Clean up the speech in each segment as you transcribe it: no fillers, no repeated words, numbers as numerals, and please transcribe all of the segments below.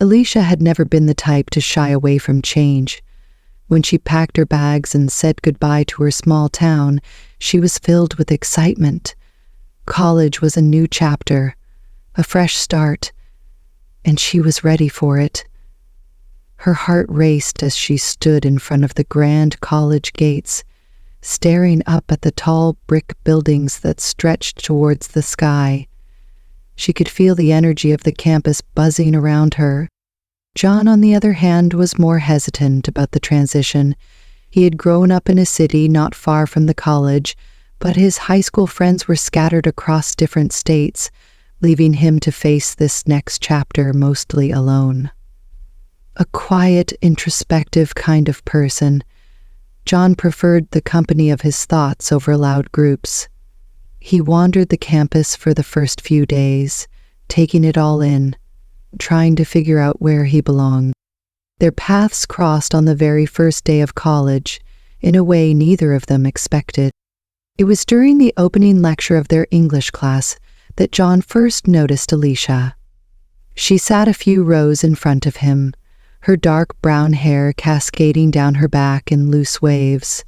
Alicia had never been the type to shy away from change. When she packed her bags and said goodbye to her small town, she was filled with excitement. College was a new chapter, a fresh start, and she was ready for it. Her heart raced as she stood in front of the grand college gates, staring up at the tall brick buildings that stretched towards the sky. She could feel the energy of the campus buzzing around her. John, on the other hand, was more hesitant about the transition. He had grown up in a city not far from the college, but his high school friends were scattered across different states, leaving him to face this next chapter mostly alone. A quiet, introspective kind of person, John preferred the company of his thoughts over loud groups. He wandered the campus for the first few days, taking it all in, trying to figure out where he belonged. Their paths crossed on the very first day of college, in a way neither of them expected. It was during the opening lecture of their English class that John first noticed Alicia. She sat a few rows in front of him, her dark brown hair cascading down her back in loose waves.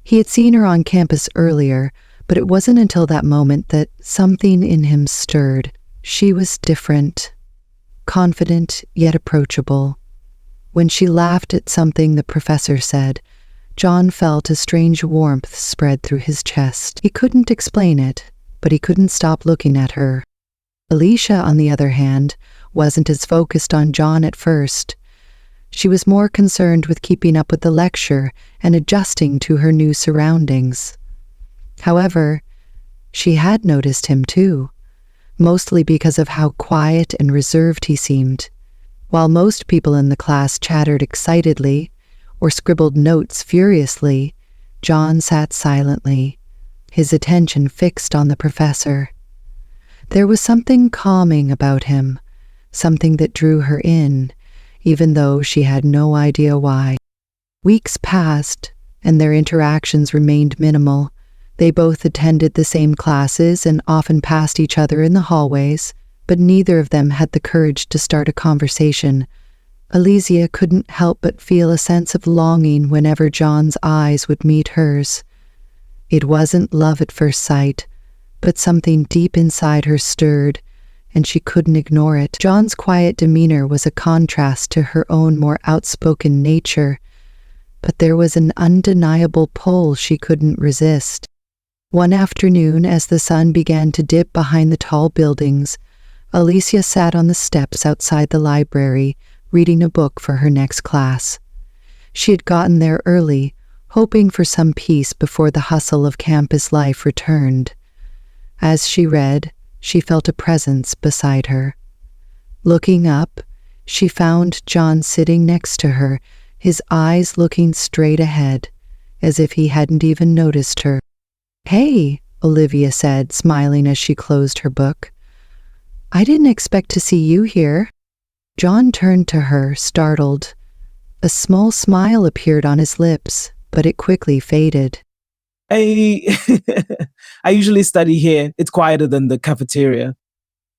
He had seen her on campus earlier, but it wasn't until that moment that something in him stirred. She was different, confident yet approachable. When she laughed at something the professor said, John felt a strange warmth spread through his chest. He couldn't explain it, but he couldn't stop looking at her. Alicia, on the other hand, wasn't as focused on John at first. She was more concerned with keeping up with the lecture and adjusting to her new surroundings. However, she had noticed him too, mostly because of how quiet and reserved he seemed. While most people in the class chattered excitedly or scribbled notes furiously, John sat silently, his attention fixed on the professor. There was something calming about him, something that drew her in, even though she had no idea why. Weeks passed, and their interactions remained minimal. They both attended the same classes and often passed each other in the hallways, but neither of them had the courage to start a conversation. Alicia couldn't help but feel a sense of longing whenever John's eyes would meet hers. It wasn't love at first sight, but something deep inside her stirred, and she couldn't ignore it. John's quiet demeanor was a contrast to her own more outspoken nature, but there was an undeniable pull she couldn't resist. One afternoon, as the sun began to dip behind the tall buildings, Alicia sat on the steps outside the library, reading a book for her next class. She had gotten there early, hoping for some peace before the hustle of campus life returned. As she read, she felt a presence beside her. Looking up, she found John sitting next to her, his eyes looking straight ahead, as if he hadn't even noticed her. "Hey," Olivia said, smiling as she closed her book. "I didn't expect to see you here." John turned to her, startled. A small smile appeared on his lips, but it quickly faded. I usually study here. It's quieter than the cafeteria.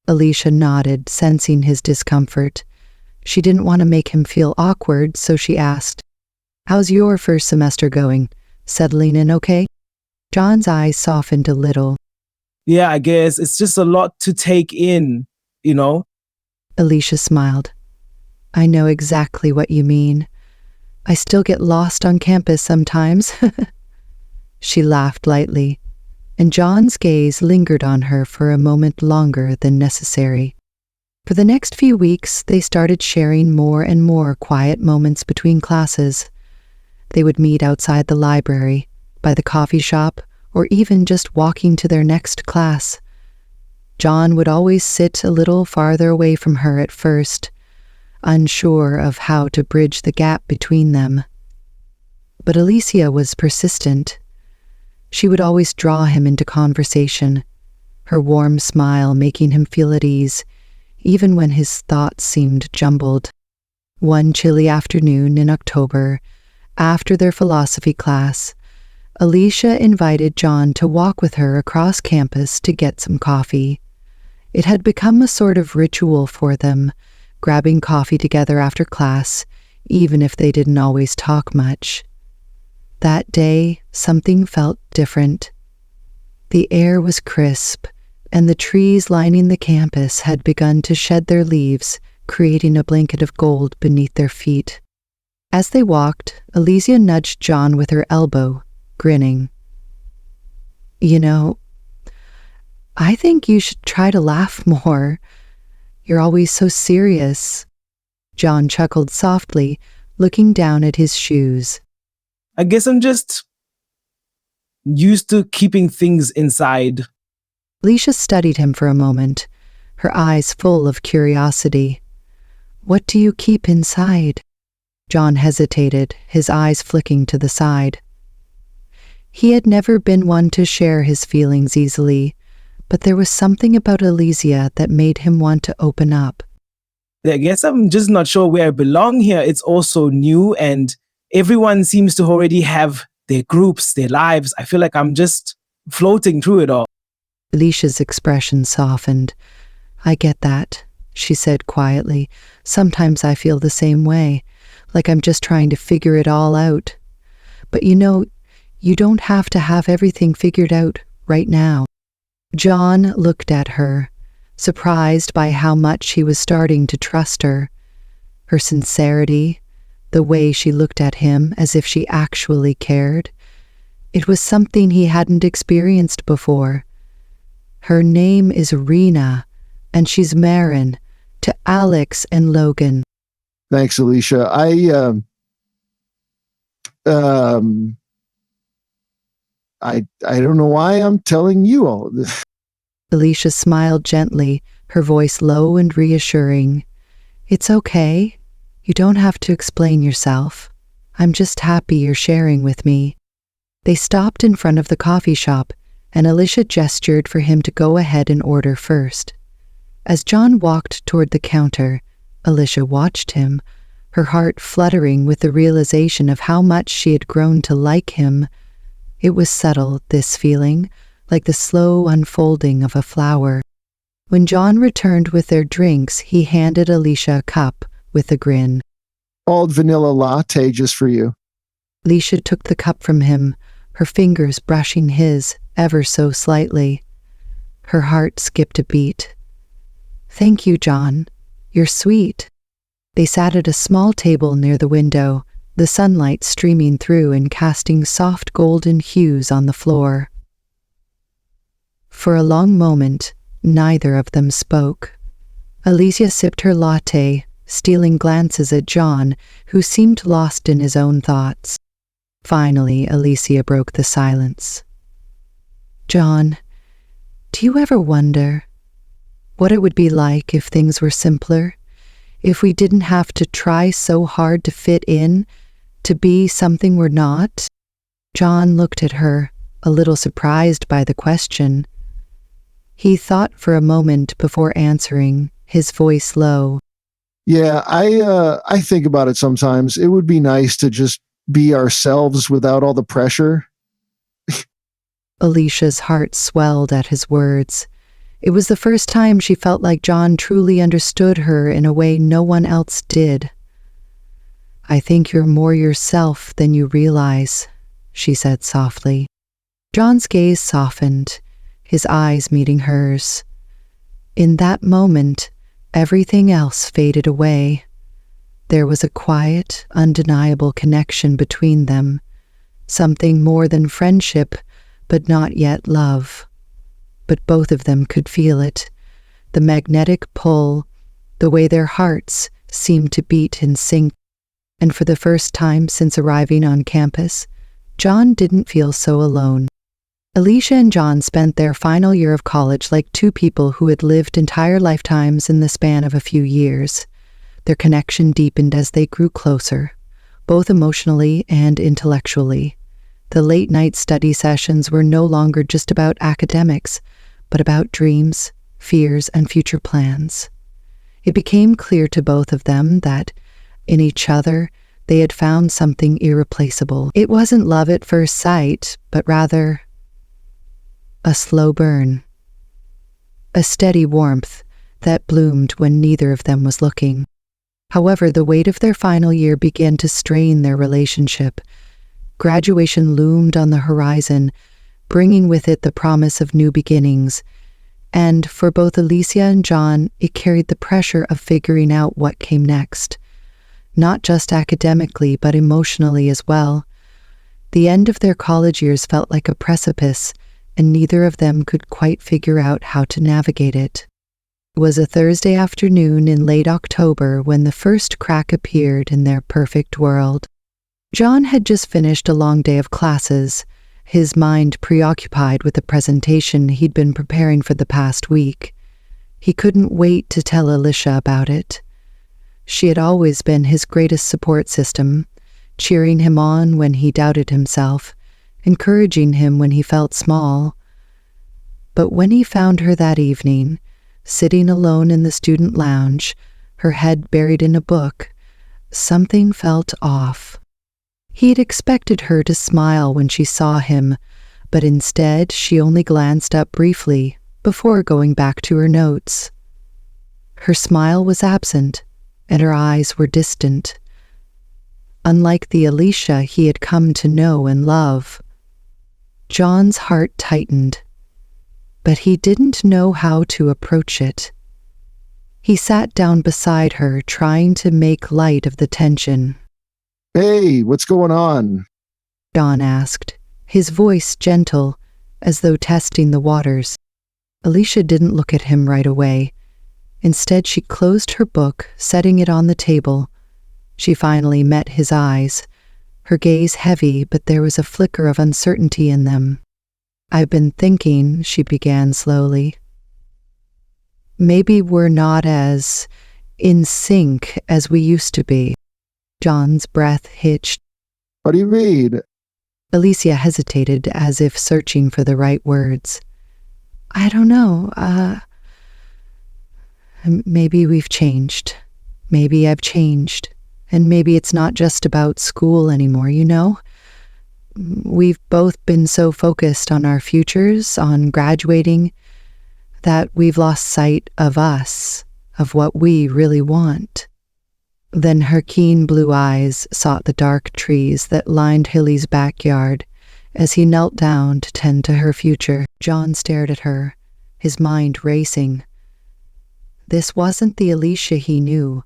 Alicia nodded, sensing his discomfort. She didn't want to make him feel awkward, so she asked, "How's your first semester going? Settling in okay?" John's eyes softened a little. Yeah, I guess it's just a lot to take in, you know? Alicia smiled. "I know exactly what you mean. I still get lost on campus sometimes." She laughed lightly, and John's gaze lingered on her for a moment longer than necessary. For the next few weeks, they started sharing more and more quiet moments between classes. They would meet outside the library, by the coffee shop, or even just walking to their next class. John would always sit a little farther away from her at first, unsure of how to bridge the gap between them. But Alicia was persistent. She would always draw him into conversation, her warm smile making him feel at ease, even when his thoughts seemed jumbled. One chilly afternoon in October, after their philosophy class, Alicia invited John to walk with her across campus to get some coffee. It had become a sort of ritual for them, grabbing coffee together after class, even if they didn't always talk much. That day, something felt different. The air was crisp, and the trees lining the campus had begun to shed their leaves, creating a blanket of gold beneath their feet. As they walked, Alicia nudged John with her elbow, grinning. "You know, I think you should try to laugh more. You're always so serious." John chuckled softly, looking down at his shoes. I guess I'm just used to keeping things inside. Alicia studied him for a moment, her eyes full of curiosity. "What do you keep inside?" John hesitated, his eyes flicking to the side. He had never been one to share his feelings easily, but there was something about Alicia that made him want to open up. I guess I'm just not sure where I belong here. It's also new and everyone seems to already have their groups, their lives. I feel like I'm just floating through it all. Alicia's expression softened. "I get that," she said quietly. "Sometimes I feel the same way, like I'm just trying to figure it all out. But you know, you don't have to have everything figured out right now." John looked at her, surprised by how much he was starting to trust her. Her sincerity, the way she looked at him as if she actually cared. It was something he hadn't experienced before. "Her name is Rena, and she's Marin, to Alex and Logan." Thanks, Alicia. I don't know why I'm telling you all of this. Alicia smiled gently, her voice low and reassuring. "It's okay. You don't have to explain yourself. I'm just happy you're sharing with me." They stopped in front of the coffee shop, and Alicia gestured for him to go ahead and order first. As John walked toward the counter, Alicia watched him, her heart fluttering with the realization of how much she had grown to like him. It was subtle, this feeling, like the slow unfolding of a flower. When John returned with their drinks, he handed Alicia a cup with a grin. "All vanilla latte just for you." Alicia took the cup from him, her fingers brushing his ever so slightly. Her heart skipped a beat. "Thank you, John. You're sweet." They sat at a small table near the window, the sunlight streaming through and casting soft golden hues on the floor. For a long moment, neither of them spoke. Alicia sipped her latte, stealing glances at John, who seemed lost in his own thoughts. Finally, Alicia broke the silence. "John, do you ever wonder what it would be like if things were simpler? If we didn't have to try so hard to fit in, to be something we're not?" John looked at her, a little surprised by the question. He thought for a moment before answering, his voice low. "Yeah, I think about it sometimes. It would be nice to just be ourselves without all the pressure." Alicia's heart swelled at his words. It was the first time she felt like John truly understood her in a way no one else did. "I think you're more yourself than you realize," she said softly. John's gaze softened, his eyes meeting hers. In that moment, everything else faded away. There was a quiet, undeniable connection between them, something more than friendship, but not yet love. But both of them could feel it, the magnetic pull, the way their hearts seemed to beat in sync. And for the first time since arriving on campus, John didn't feel so alone. Alicia and John spent their final year of college like two people who had lived entire lifetimes in the span of a few years. Their connection deepened as they grew closer, both emotionally and intellectually. The late-night study sessions were no longer just about academics, but about dreams, fears, and future plans. It became clear to both of them that, in each other, they had found something irreplaceable. It wasn't love at first sight, but rather a slow burn, a steady warmth that bloomed when neither of them was looking. However, the weight of their final year began to strain their relationship. Graduation loomed on the horizon, bringing with it the promise of new beginnings. And for both Alicia and John, it carried the pressure of figuring out what came next. Not just academically, but emotionally as well. The end of their college years felt like a precipice, and neither of them could quite figure out how to navigate it. It was a Thursday afternoon in late October when the first crack appeared in their perfect world. John had just finished a long day of classes, his mind preoccupied with the presentation he'd been preparing for the past week. He couldn't wait to tell Alicia about it. She had always been his greatest support system, cheering him on when he doubted himself, encouraging him when he felt small. But when he found her that evening, sitting alone in the student lounge, her head buried in a book, something felt off. He'd expected her to smile when she saw him, but instead she only glanced up briefly before going back to her notes. Her smile was absent, and her eyes were distant. Unlike the Alicia he had come to know and love. John's heart tightened, but he didn't know how to approach it. He sat down beside her, trying to make light of the tension. Hey, what's going on? John asked, his voice gentle, as though testing the waters. Alicia didn't look at him right away. Instead, she closed her book, setting it on the table. She finally met his eyes, her gaze heavy, but there was a flicker of uncertainty in them. "I've been thinking," she began slowly. "Maybe we're not as in sync as we used to be." John's breath hitched. What do you mean? Alicia hesitated, as if searching for the right words. "I don't know. Maybe we've changed. Maybe I've changed. And maybe it's not just about school anymore, you know? We've both been so focused on our futures, on graduating, that we've lost sight of us, of what we really want." Then her keen blue eyes sought the dark trees that lined Hilly's backyard as he knelt down to tend to her future. John stared at her, his mind racing. This wasn't the Alicia he knew,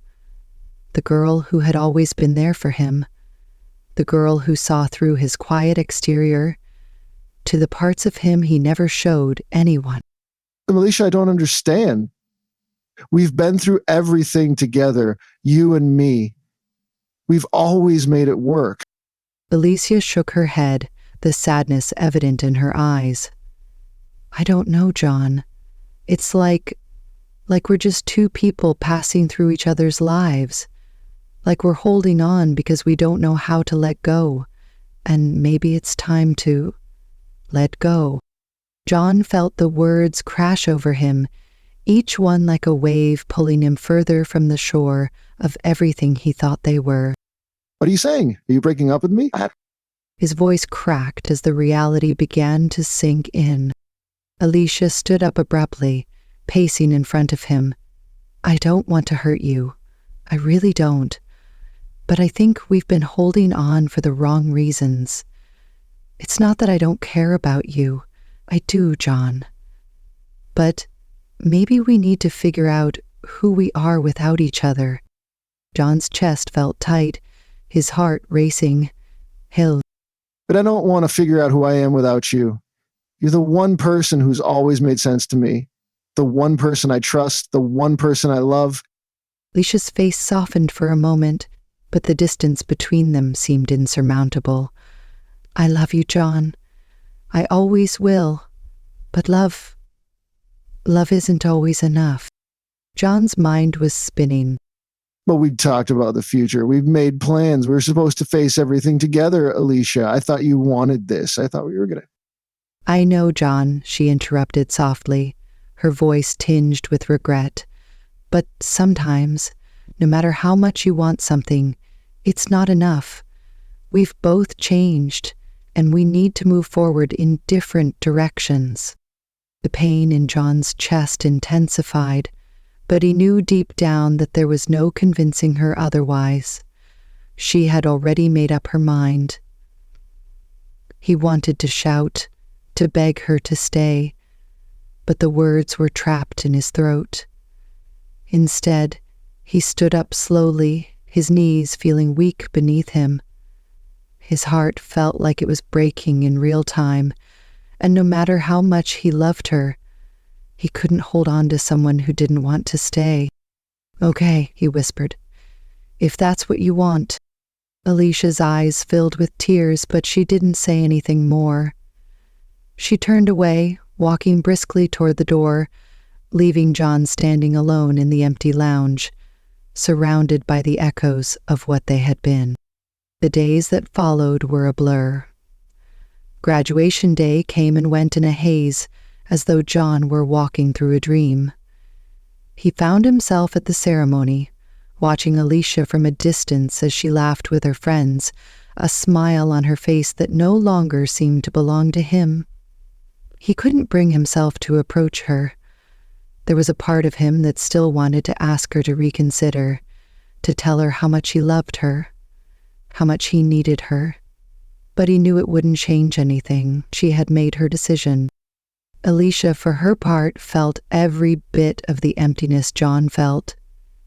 the girl who had always been there for him, the girl who saw through his quiet exterior to the parts of him he never showed anyone. Alicia, I don't understand. We've been through everything together, you and me. We've always made it work. Alicia shook her head, the sadness evident in her eyes. "I don't know, John. It's like we're just two people passing through each other's lives. Like we're holding on because we don't know how to let go. And maybe it's time to let go." John felt the words crash over him, each one like a wave pulling him further from the shore of everything he thought they were. What are you saying? Are you breaking up with me? His voice cracked as the reality began to sink in. Alicia stood up abruptly, pacing in front of him. "I don't want to hurt you. I really don't. But I think we've been holding on for the wrong reasons. It's not that I don't care about you. I do, John. But maybe we need to figure out who we are without each other." John's chest felt tight, his heart racing. "Hill." But I don't want to figure out who I am without you. You're the one person who's always made sense to me. The one person I trust, the one person I love. Alicia's face softened for a moment, but the distance between them seemed insurmountable. "I love you, John. I always will. But love isn't always enough." John's mind was spinning. But we talked about the future. We've made plans. We're supposed to face everything together, Alicia. I thought you wanted this. I thought we were going to... "I know, John," she interrupted softly, her voice tinged with regret. "But sometimes, no matter how much you want something, it's not enough. We've both changed, and we need to move forward in different directions." The pain in John's chest intensified, but he knew deep down that there was no convincing her otherwise. She had already made up her mind. He wanted to shout, to beg her to stay, but the words were trapped in his throat. Instead, he stood up slowly, his knees feeling weak beneath him. His heart felt like it was breaking in real time, and no matter how much he loved her, he couldn't hold on to someone who didn't want to stay. "Okay," he whispered, "if that's what you want." Alicia's eyes filled with tears, but she didn't say anything more. She turned away, walking briskly toward the door, leaving John standing alone in the empty lounge, surrounded by the echoes of what they had been. The days that followed were a blur. Graduation day came and went in a haze, as though John were walking through a dream. He found himself at the ceremony, watching Alicia from a distance as she laughed with her friends, a smile on her face that no longer seemed to belong to him. He couldn't bring himself to approach her. There was a part of him that still wanted to ask her to reconsider, to tell her how much he loved her, how much he needed her. But he knew it wouldn't change anything. She had made her decision. Alicia, for her part, felt every bit of the emptiness John felt.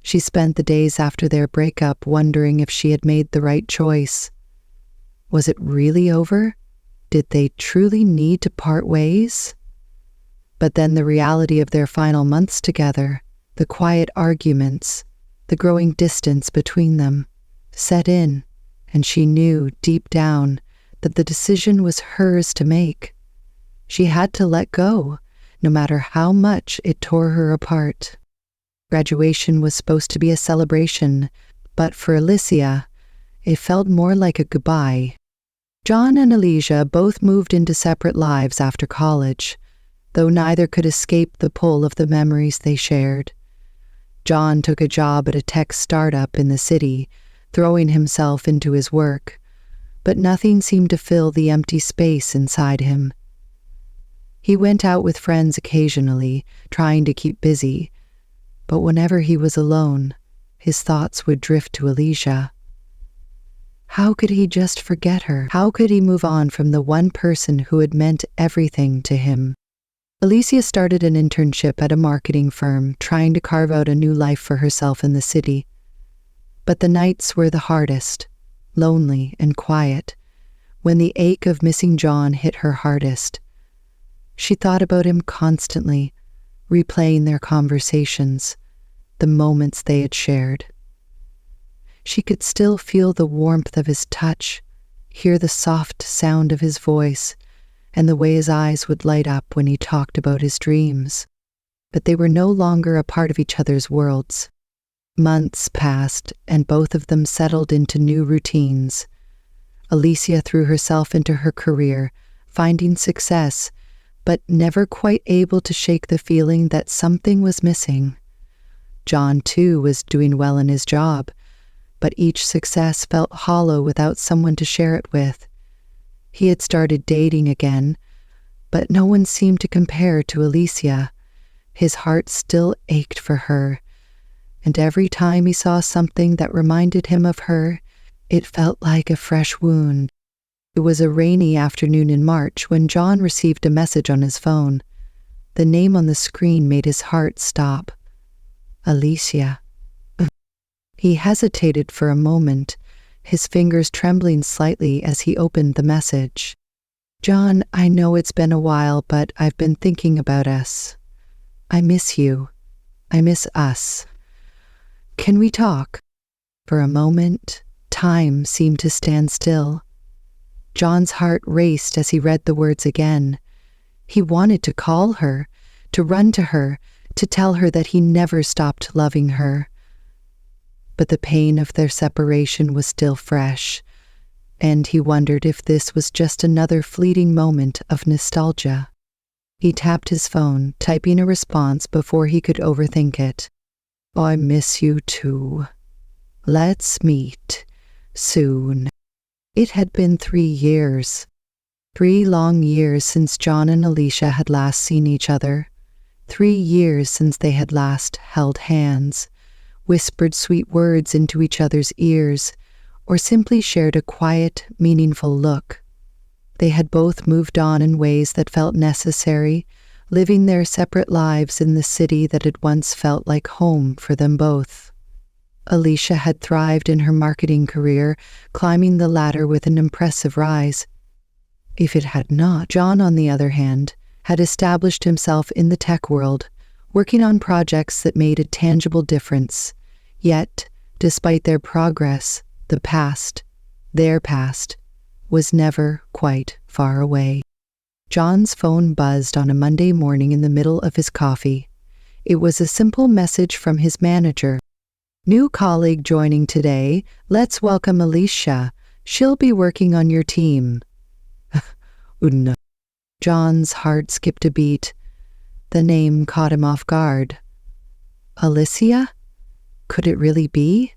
She spent the days after their breakup wondering if she had made the right choice. Was it really over? Did they truly need to part ways? But then the reality of their final months together, the quiet arguments, the growing distance between them, set in, and she knew deep down that the decision was hers to make. She had to let go, no matter how much it tore her apart. Graduation was supposed to be a celebration, but for Alicia, it felt more like a goodbye. John and Alicia both moved into separate lives after college, though neither could escape the pull of the memories they shared. John took a job at a tech startup in the city, throwing himself into his work, but nothing seemed to fill the empty space inside him. He went out with friends occasionally, trying to keep busy, but whenever he was alone, his thoughts would drift to Alicia. How could he just forget her? How could he move on from the one person who had meant everything to him? Alicia started an internship at a marketing firm, trying to carve out a new life for herself in the city. But the nights were the hardest, lonely and quiet, when the ache of missing John hit her hardest. She thought about him constantly, replaying their conversations, the moments they had shared. She could still feel the warmth of his touch, hear the soft sound of his voice, and the way his eyes would light up when he talked about his dreams. But they were no longer a part of each other's worlds. Months passed, and both of them settled into new routines. Alicia threw herself into her career, finding success, but never quite able to shake the feeling that something was missing. John, too, was doing well in his job, but each success felt hollow without someone to share it with. He had started dating again, but no one seemed to compare to Alicia. His heart still ached for her, and every time he saw something that reminded him of her, it felt like a fresh wound. It was a rainy afternoon in March when John received a message on his phone. The name on the screen made his heart stop. Alicia. He hesitated for a moment, his fingers trembling slightly as he opened the message. "John, I know it's been a while, but I've been thinking about us. I miss you. I miss us. Can we talk?" For a moment, time seemed to stand still. John's heart raced as he read the words again. He wanted to call her, to run to her, to tell her that he never stopped loving her. But the pain of their separation was still fresh, and he wondered if this was just another fleeting moment of nostalgia. He tapped his phone, typing a response before he could overthink it. "I miss you too. Let's meet soon." It had been 3 years. 3 long years since John and Alicia had last seen each other. 3 years since they had last held hands, whispered sweet words into each other's ears, or simply shared a quiet, meaningful look. They had both moved on in ways that felt necessary, living their separate lives in the city that had once felt like home for them both. Alicia had thrived in her marketing career, climbing the ladder with an impressive rise. If it had not, John, on the other hand, had established himself in the tech world, working on projects that made a tangible difference. Yet, despite their progress, the past, their past, was never quite far away. John's phone buzzed on a Monday morning in the middle of his coffee. It was a simple message from his manager. "New colleague joining today. Let's welcome Alicia. She'll be working on your team." No. John's heart skipped a beat. The name caught him off guard. Alicia? Could it really be?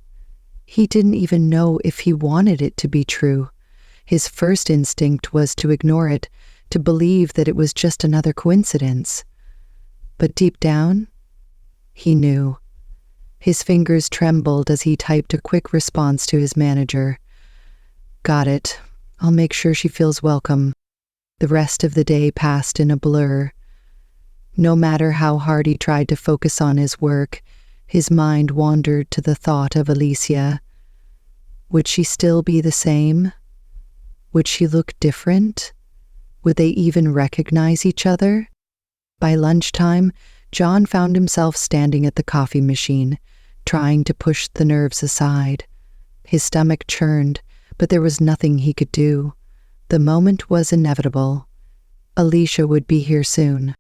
He didn't even know if he wanted it to be true. His first instinct was to ignore it, to believe that it was just another coincidence. But deep down, he knew. His fingers trembled as he typed a quick response to his manager. "Got it. I'll make sure she feels welcome." The rest of the day passed in a blur. No matter how hard he tried to focus on his work, his mind wandered to the thought of Alicia. Would she still be the same? Would she look different? Would they even recognize each other? By lunchtime, John found himself standing at the coffee machine, trying to push the nerves aside. His stomach churned, but there was nothing he could do. The moment was inevitable. Alicia would be here soon.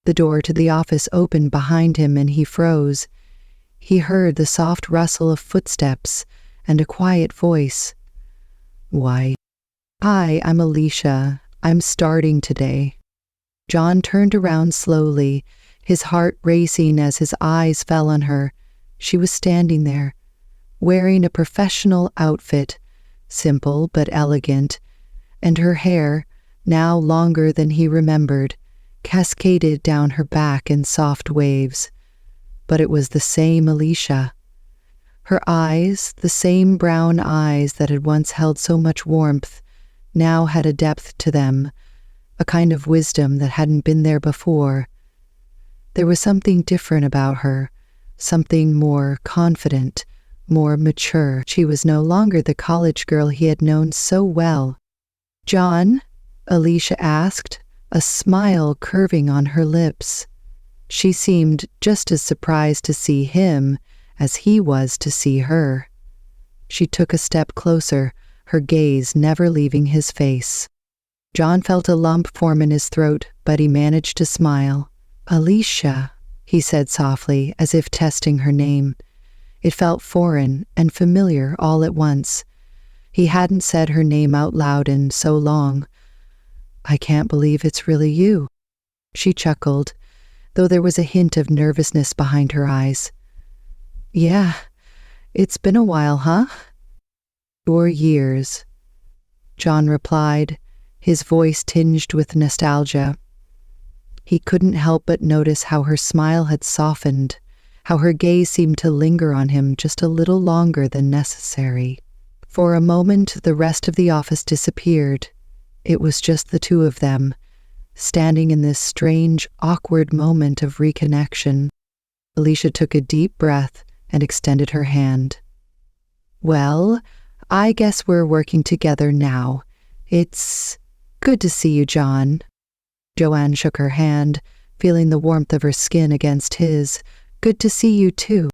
The door to the office opened behind him and he froze. He heard the soft rustle of footsteps and a quiet voice. "Why? Hi, I'm Alicia. I'm starting today." John turned around slowly, his heart racing as his eyes fell on her. She was standing there, wearing a professional outfit, simple but elegant, and her hair, now longer than he remembered, cascaded down her back in soft waves. But it was the same Alicia. Her eyes, the same brown eyes that had once held so much warmth, now had a depth to them, a kind of wisdom that hadn't been there before. There was something different about her, something more confident, more mature. She was no longer the college girl he had known so well. "John?" Alicia asked, a smile curving on her lips. She seemed just as surprised to see him as he was to see her. She took a step closer, her gaze never leaving his face. John felt a lump form in his throat, but he managed to smile. "Alicia," he said softly, as if testing her name. It felt foreign and familiar all at once. He hadn't said her name out loud in so long. "I can't believe it's really you." She chuckled, though there was a hint of nervousness behind her eyes. "Yeah, it's been a while, huh?" "4 years," John replied, his voice tinged with nostalgia. He couldn't help but notice how her smile had softened, how her gaze seemed to linger on him just a little longer than necessary. For a moment, the rest of the office disappeared. It was just the two of them, standing in this strange, awkward moment of reconnection. Alicia took a deep breath and extended her hand. "Well, I guess we're working together now. It's good to see you, John." Joanne shook her hand, feeling the warmth of her skin against his. "Good to see you, too."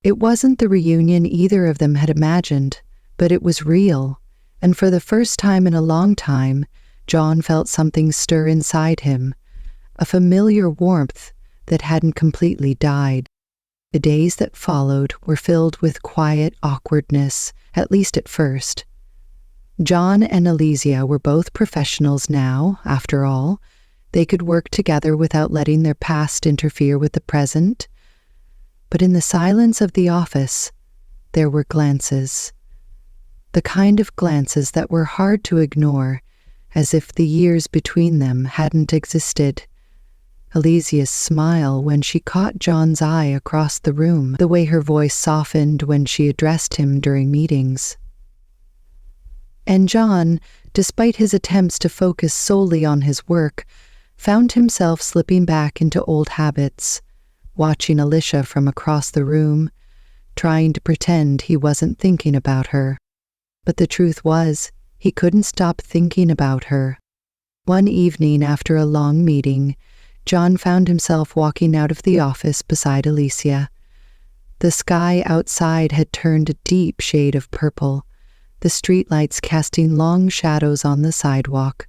It wasn't the reunion either of them had imagined, but it was real, and for the first time in a long time, John felt something stir inside him, a familiar warmth that hadn't completely died. The days that followed were filled with quiet awkwardness, at least at first. John and Alicia were both professionals now, after all. They could work together without letting their past interfere with the present. But in the silence of the office, there were glances. The kind of glances that were hard to ignore, as if the years between them hadn't existed. Alicia's smile when she caught John's eye across the room, the way her voice softened when she addressed him during meetings. And John, despite his attempts to focus solely on his work, found himself slipping back into old habits, watching Alicia from across the room, trying to pretend he wasn't thinking about her. But the truth was, he couldn't stop thinking about her. One evening after a long meeting, John found himself walking out of the office beside Alicia. The sky outside had turned a deep shade of purple, the streetlights casting long shadows on the sidewalk.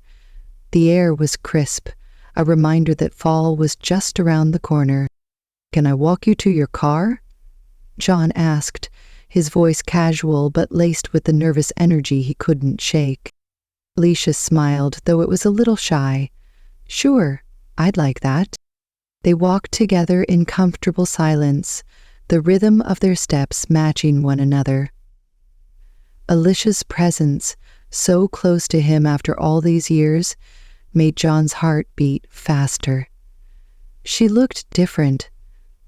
The air was crisp, a reminder that fall was just around the corner. "Can I walk you to your car?" John asked, his voice casual but laced with the nervous energy he couldn't shake. Alicia smiled, though it was a little shy. "Sure, I'd like that." They walked together in comfortable silence, the rhythm of their steps matching one another. Alicia's presence, so close to him after all these years, made John's heart beat faster. She looked different,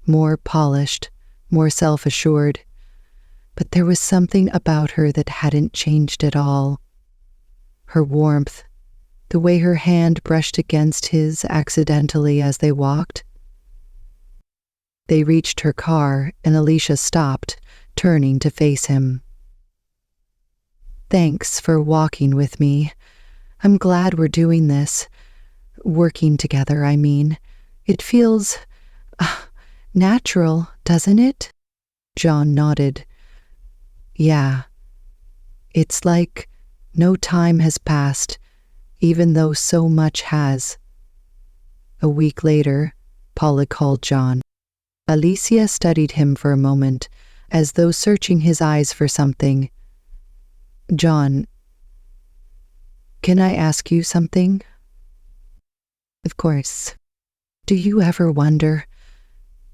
more polished, more self-assured, but there was something about her that hadn't changed at all. Her warmth, the way her hand brushed against his accidentally as they walked. They reached her car, and Alicia stopped, turning to face him. "Thanks for walking with me. I'm glad we're doing this. Working together, I mean. It feels natural, doesn't it?" John nodded. "Yeah. It's like no time has passed, even though so much has." A week later, Paula called John. Alicia studied him for a moment, as though searching his eyes for something. "John, can I ask you something?" "Of course. Do you ever wonder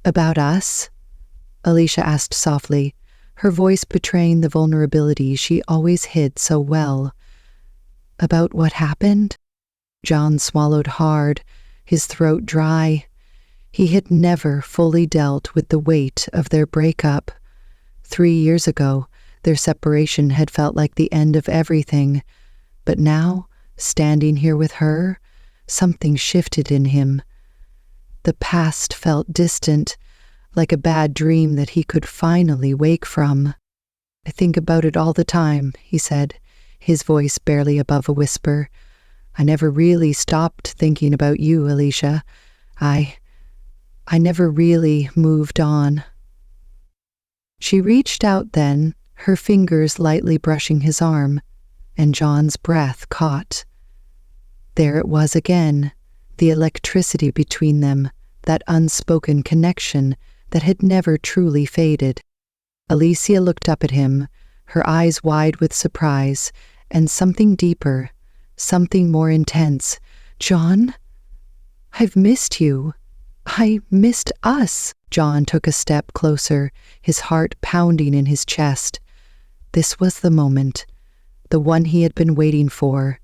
about us?" Alicia asked softly, her voice betraying the vulnerability she always hid so well. "About what happened?" John swallowed hard, his throat dry. He had never fully dealt with the weight of their breakup. 3 years ago, their separation had felt like the end of everything, but now, standing here with her, something shifted in him. The past felt distant, like a bad dream that he could finally wake from. "I think about it all the time," he said, his voice barely above a whisper. "I never really stopped thinking about you, Alicia. I never really moved on." She reached out then, her fingers lightly brushing his arm, and John's breath caught. There it was again, the electricity between them, that unspoken connection that had never truly faded. Alicia looked up at him, her eyes wide with surprise, and something deeper, something more intense. "John, I've missed you. I missed us." John took a step closer, his heart pounding in his chest. This was the moment, the one he had been waiting for.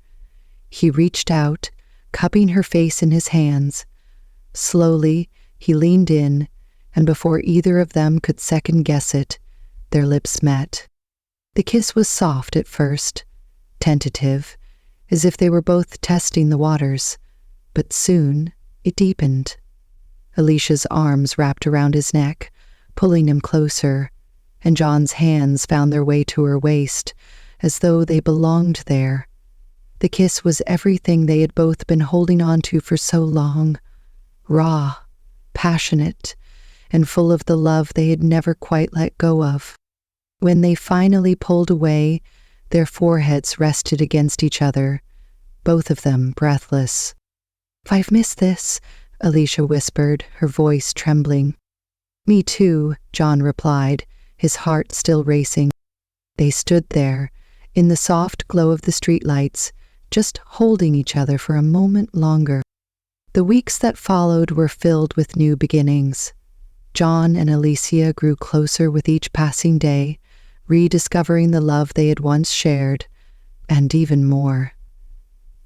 He reached out, cupping her face in his hands. Slowly, he leaned in, and before either of them could second-guess it, their lips met. The kiss was soft at first, tentative, as if they were both testing the waters, but soon it deepened. Alicia's arms wrapped around his neck, pulling him closer, and John's hands found their way to her waist, as though they belonged there. The kiss was everything they had both been holding on to for so long, raw, passionate, and full of the love they had never quite let go of. When they finally pulled away, their foreheads rested against each other, both of them breathless. "I've missed this," Alicia whispered, her voice trembling. "Me too," John replied, his heart still racing. They stood there, in the soft glow of the streetlights, just holding each other for a moment longer. The weeks that followed were filled with new beginnings. John and Alicia grew closer with each passing day, rediscovering the love they had once shared, and even more.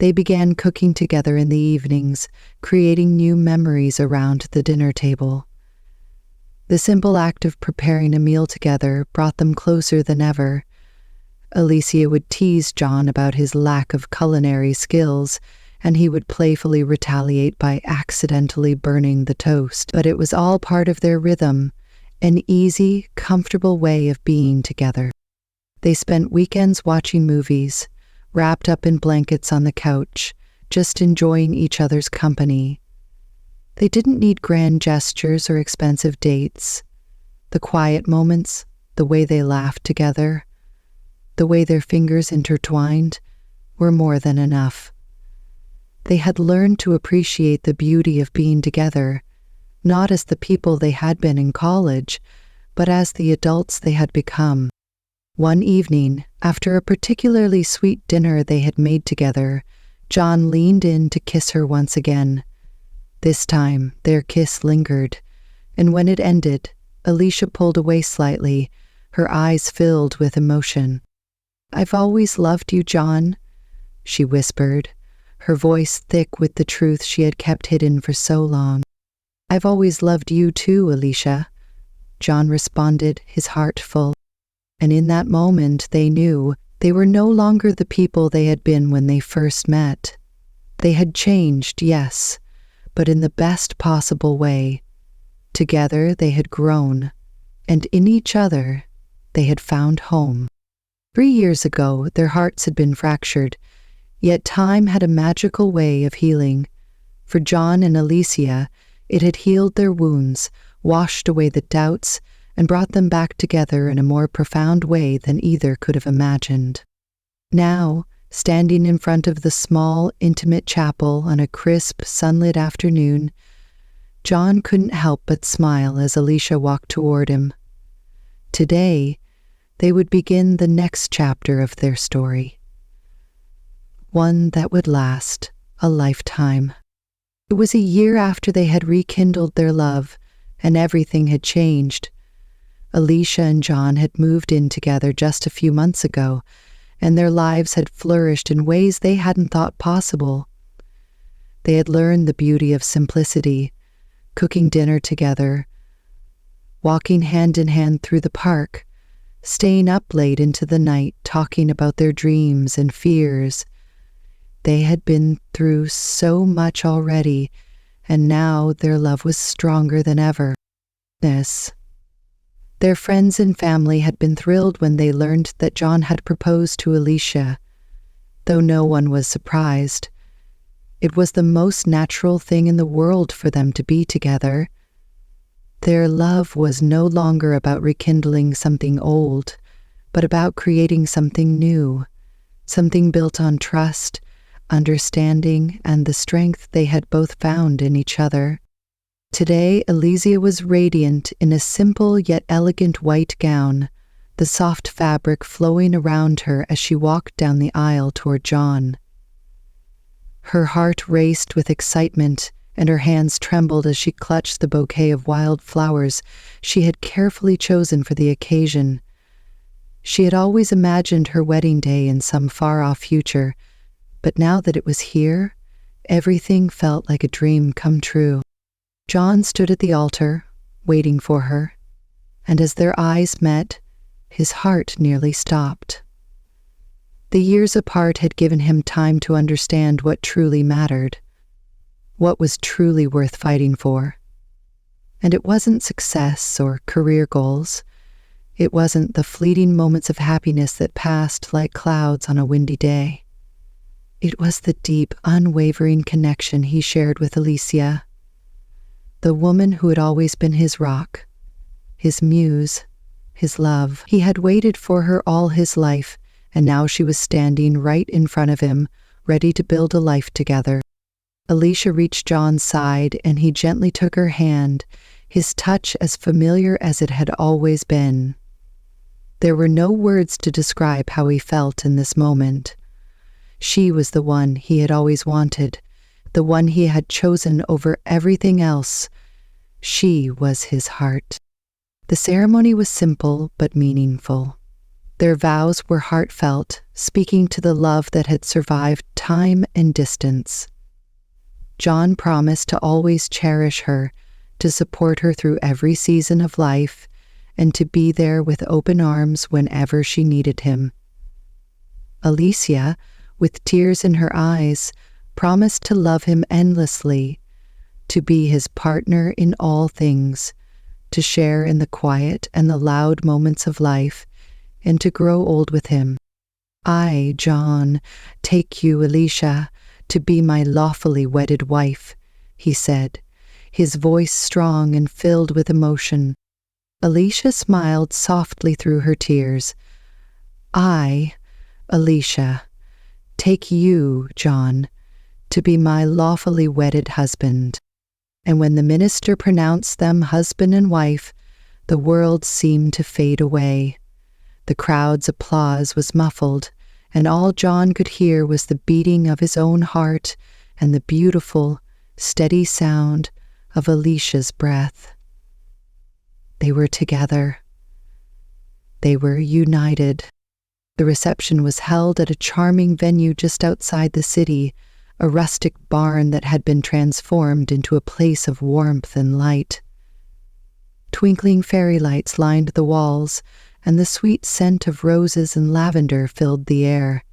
They began cooking together in the evenings, creating new memories around the dinner table. The simple act of preparing a meal together brought them closer than ever. Alicia would tease John about his lack of culinary skills, and he would playfully retaliate by accidentally burning the toast. But it was all part of their rhythm, an easy, comfortable way of being together. They spent weekends watching movies, wrapped up in blankets on the couch, just enjoying each other's company. They didn't need grand gestures or expensive dates. The quiet moments, the way they laughed together, the way their fingers intertwined, were more than enough. They had learned to appreciate the beauty of being together, not as the people they had been in college, but as the adults they had become. One evening, after a particularly sweet dinner they had made together, John leaned in to kiss her once again. This time, their kiss lingered, and when it ended, Alicia pulled away slightly, her eyes filled with emotion. "I've always loved you, John," she whispered, her voice thick with the truth she had kept hidden for so long. "I've always loved you too, Alicia," John responded, his heart full. And in that moment they knew they were no longer the people they had been when they first met. They had changed, yes, but in the best possible way. Together they had grown, and in each other they had found home. 3 years ago, their hearts had been fractured, yet time had a magical way of healing. For John and Alicia, it had healed their wounds, washed away the doubts, and brought them back together in a more profound way than either could have imagined. Now, standing in front of the small, intimate chapel on a crisp, sunlit afternoon, John couldn't help but smile as Alicia walked toward him. Today, they would begin the next chapter of their story. One that would last a lifetime. It was a year after they had rekindled their love, and everything had changed. Alicia and John had moved in together just a few months ago, and their lives had flourished in ways they hadn't thought possible. They had learned the beauty of simplicity, cooking dinner together, walking hand in hand through the park, staying up late into the night talking about their dreams and fears. They had been through so much already, and now their love was stronger than ever. Their friends and family had been thrilled when they learned that John had proposed to Alicia. Though no one was surprised, it was the most natural thing in the world for them to be together. Their love was no longer about rekindling something old, but about creating something new, something built on trust, understanding, and the strength they had both found in each other. Today, Alicia was radiant in a simple yet elegant white gown, the soft fabric flowing around her as she walked down the aisle toward John. Her heart raced with excitement, and her hands trembled as she clutched the bouquet of wild flowers she had carefully chosen for the occasion. She had always imagined her wedding day in some far-off future, but now that it was here, everything felt like a dream come true. John stood at the altar, waiting for her, and as their eyes met, his heart nearly stopped. The years apart had given him time to understand what truly mattered, what was truly worth fighting for. And it wasn't success or career goals. It wasn't the fleeting moments of happiness that passed like clouds on a windy day. It was the deep, unwavering connection he shared with Alicia, the woman who had always been his rock, his muse, his love. He had waited for her all his life, and now she was standing right in front of him, ready to build a life together. Alicia reached John's side, and he gently took her hand, his touch as familiar as it had always been. There were no words to describe how he felt in this moment. She was the one he had always wanted, the one he had chosen over everything else. She was his heart. The ceremony was simple but meaningful. Their vows were heartfelt, speaking to the love that had survived time and distance. John promised to always cherish her, to support her through every season of life, and to be there with open arms whenever she needed him. Alicia, with tears in her eyes, promised to love him endlessly, to be his partner in all things, to share in the quiet and the loud moments of life, and to grow old with him. I, John, take you, Alicia, to be my lawfully wedded wife, he said, his voice strong and filled with emotion. Alicia smiled softly through her tears. I, Alicia, take you, John, to be my lawfully wedded husband. And when the minister pronounced them husband and wife, the world seemed to fade away. The crowd's applause was muffled, and all John could hear was the beating of his own heart and the beautiful, steady sound of Alicia's breath. They were together. They were united. The reception was held at a charming venue just outside the city, a rustic barn that had been transformed into a place of warmth and light. Twinkling fairy lights lined the walls, and the sweet scent of roses and lavender filled the air.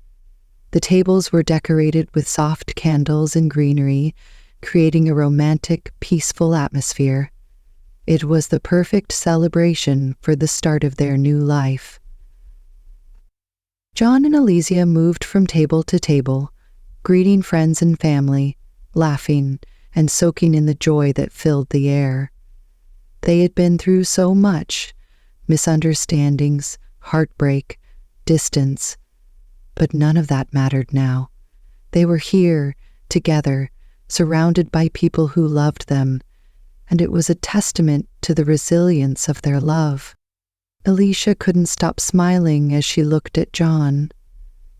The tables were decorated with soft candles and greenery, creating a romantic, peaceful atmosphere. It was the perfect celebration for the start of their new life. John and Alicia moved from table to table, greeting friends and family, laughing and soaking in the joy that filled the air. They had been through so much, misunderstandings, heartbreak, distance, but none of that mattered now. They were here, together, surrounded by people who loved them, and it was a testament to the resilience of their love. Alicia couldn't stop smiling as she looked at John.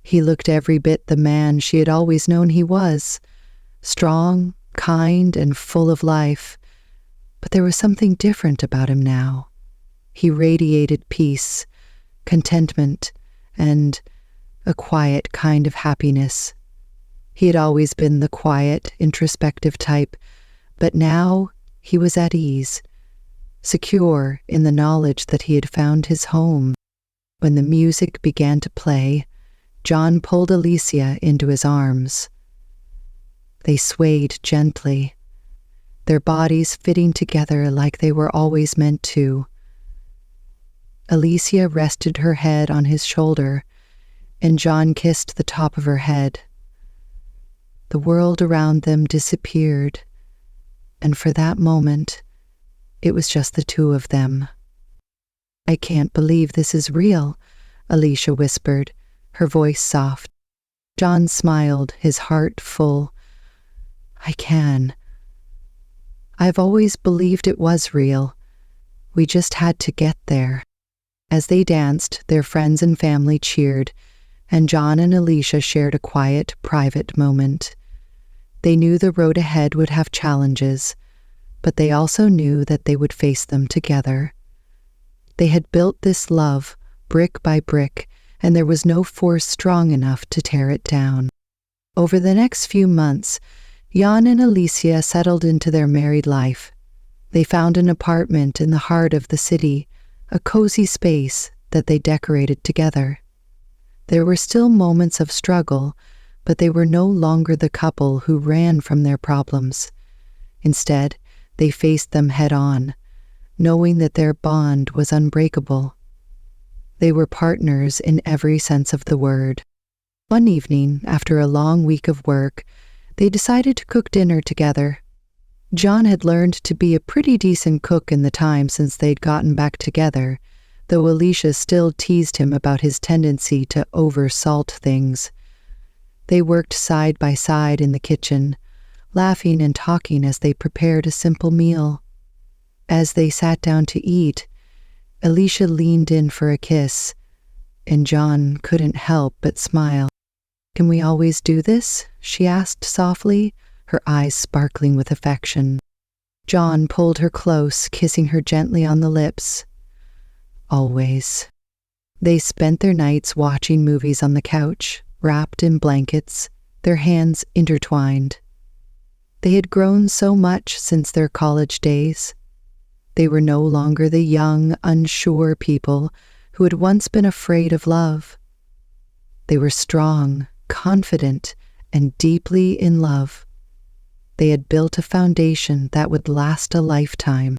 He looked every bit the man she had always known he was, strong, kind, and full of life, but there was something different about him now. He radiated peace, contentment, and a quiet kind of happiness. He had always been the quiet, introspective type, but now he was at ease, secure in the knowledge that he had found his home. When the music began to play, John pulled Alicia into his arms. They swayed gently, their bodies fitting together like they were always meant to. Alicia rested her head on his shoulder, and John kissed the top of her head. The world around them disappeared, and for that moment, it was just the two of them. I can't believe this is real, Alicia whispered, her voice soft. John smiled, his heart full. I can. I've always believed it was real. We just had to get there. As they danced, their friends and family cheered, and John and Alicia shared a quiet, private moment. They knew the road ahead would have challenges, but they also knew that they would face them together. They had built this love, brick by brick, and there was no force strong enough to tear it down. Over the next few months, Jan and Alicia settled into their married life. They found an apartment in the heart of the city, a cozy space that they decorated together. There were still moments of struggle, but they were no longer the couple who ran from their problems. Instead, they faced them head-on, knowing that their bond was unbreakable. They were partners in every sense of the word. One evening, after a long week of work, they decided to cook dinner together. John had learned to be a pretty decent cook in the time since they'd gotten back together, though Alicia still teased him about his tendency to over-salt things. They worked side by side in the kitchen, laughing and talking as they prepared a simple meal. As they sat down to eat, Alicia leaned in for a kiss, and John couldn't help but smile. "Can we always do this?" she asked softly, her eyes sparkling with affection. John pulled her close, kissing her gently on the lips. "Always." They spent their nights watching movies on the couch, wrapped in blankets, their hands intertwined. They had grown so much since their college days. They were no longer the young, unsure people who had once been afraid of love. They were strong, confident, and deeply in love. They had built a foundation that would last a lifetime.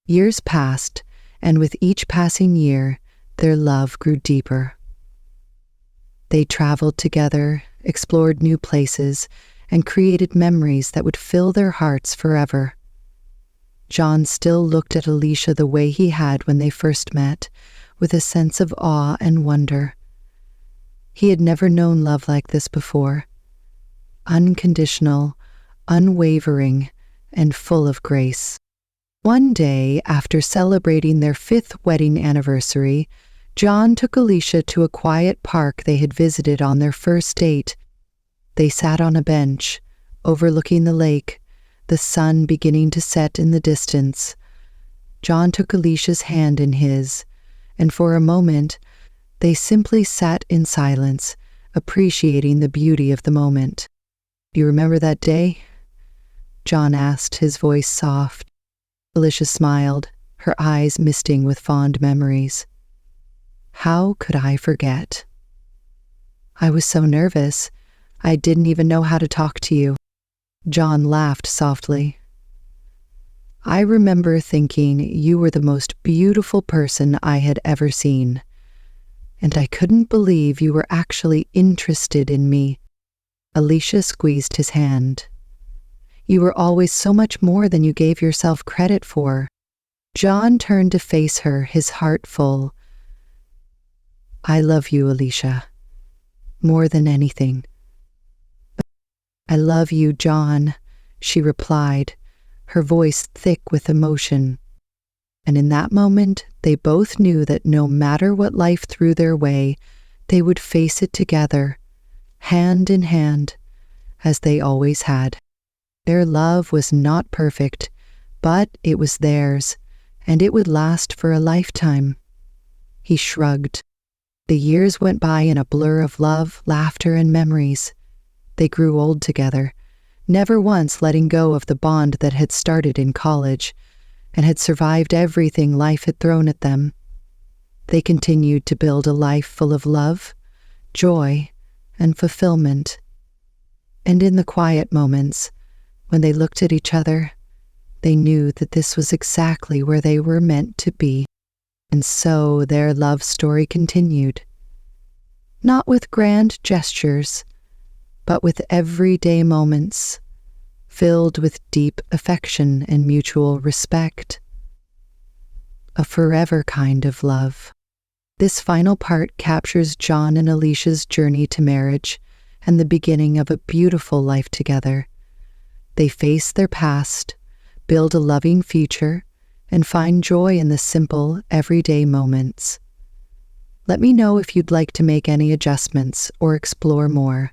Years passed, and with each passing year, their love grew deeper. They traveled together, explored new places, and created memories that would fill their hearts forever. John still looked at Alicia the way he had when they first met, with a sense of awe and wonder. He had never known love like this before. Unconditional, unwavering, and full of grace. One day, after celebrating their 5th wedding anniversary, John took Alicia to a quiet park they had visited on their first date. They sat on a bench, overlooking the lake, the sun beginning to set in the distance. John took Alicia's hand in his, and for a moment, they simply sat in silence, appreciating the beauty of the moment. "Do you remember that day?" John asked, his voice soft. Alicia smiled, her eyes misting with fond memories. "How could I forget? I was so nervous, I didn't even know how to talk to you." John laughed softly. "I remember thinking you were the most beautiful person I had ever seen, and I couldn't believe you were actually interested in me." Alicia squeezed his hand. "You were always so much more than you gave yourself credit for." John turned to face her, his heart full. "I love you, Alicia, more than anything." "I love you, John," she replied, her voice thick with emotion. And in that moment, they both knew that no matter what life threw their way, they would face it together, hand in hand, as they always had. Their love was not perfect, but it was theirs, and it would last for a lifetime. He shrugged. The years went by in a blur of love, laughter, and memories. They grew old together, never once letting go of the bond that had started in college and had survived everything life had thrown at them. They continued to build a life full of love, joy, and fulfillment. And in the quiet moments, when they looked at each other, they knew that this was exactly where they were meant to be. And so their love story continued. Not with grand gestures, but with everyday moments, filled with deep affection and mutual respect. A forever kind of love. This final part captures John and Alicia's journey to marriage and the beginning of a beautiful life together. They face their past, build a loving future, and find joy in the simple, everyday moments. Let me know if you'd like to make any adjustments or explore more.